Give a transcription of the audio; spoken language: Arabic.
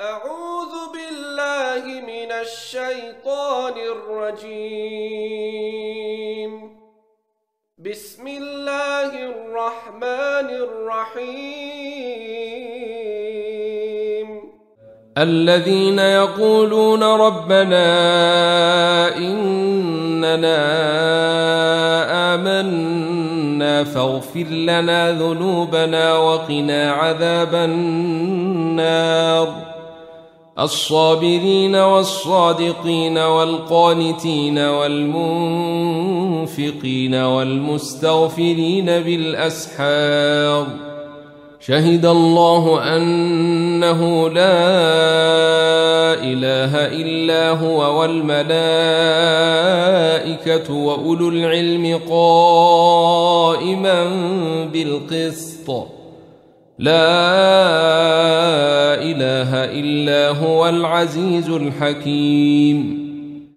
أعوذ بالله من الشيطان الرجيم. بسم الله الرحمن الرحيم. الذين يقولون ربنا إننا آمنا فاغفر لنا ذنوبنا وقنا عذاب النار الصابرين والصادقين والقانتين والمنفقين والمستغفرين بالأسحار شهد الله أنه لا إله إلا هو والملائكة وأولو العلم قائما بالقسط لا إله إلا هو العزيز الحكيم.